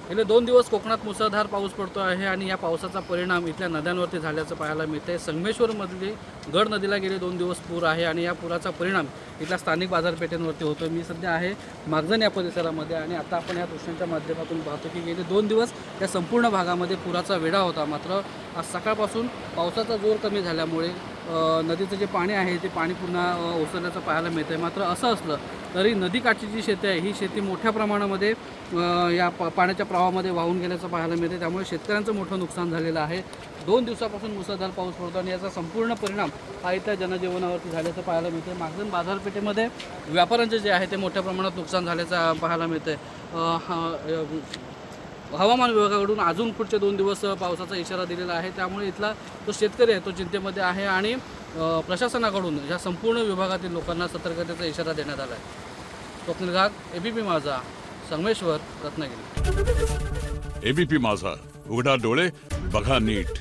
गेले 2 दिवस कोकणात मुसळधार पाऊस पडतो आहे आणि या पावसाचा परिणाम इथल्या नद्यांवरती झाल्याचं पाहायला मिळतंय। संगमेश्वरमधली गड नदीला गेले 2 दिवस पूर आहे आणि या पुराचा परिणाम इथल्या स्थानिक बाजारपेठेंवरती होतोय। मी सध्या आहे मागजण या परिसरामध्ये आणि आता आपण या दृश्यांच्या माध्यमातून पाहतो की गेले 2 दिवस या संपूर्ण भागामध्ये पुराचा वेढा होता। मात्र आज सकाळपासून पावसाचा जोर कमी झाल्यामुळे नदीचं जे पाणी आहे ते पाणी पुन्हा ओसरल्याचं पाहायला मिळतंय। मात्र असं असलं तरी नदीकाठची जी शेती आहे ही शेती मोठ्या प्रमाणामध्ये या पाण्याच्या प्रवाहामध्ये वाहून गेल्याचं पाहायला मिळते। त्यामुळे शेतकऱ्यांचं मोठं नुकसान झालेलं आहे। 2 दिवसापासून मुसळधार पाऊस पडतो आणि याचा संपूर्ण परिणाम हा इथल्या जनजीवनावरती झाल्याचं पाहायला मिळते। मागजण बाजारपेठेमध्ये व्यापाऱ्यांचे जे आहे ते मोठ्या प्रमाणात नुकसान झाल्याचं पाहायला मिळते। हवामान विभागाकडून अजून पुढचे 2 दिवस पावसाचा इशारा दिलेला आहे। त्यामुळे इथला जो शेतकरी आहे तो चिंतेमध्ये आहे आणि प्रशासनाकडून या संपूर्ण विभागातील लोकांना सतर्कतेचा इशारा देण्यात आला आहे। स्वप्नील घाग, एबीपी माझा, संगमेश्वर, रत्नागिरी। एबीपी माझा, उघडा डोळे बघा नीट।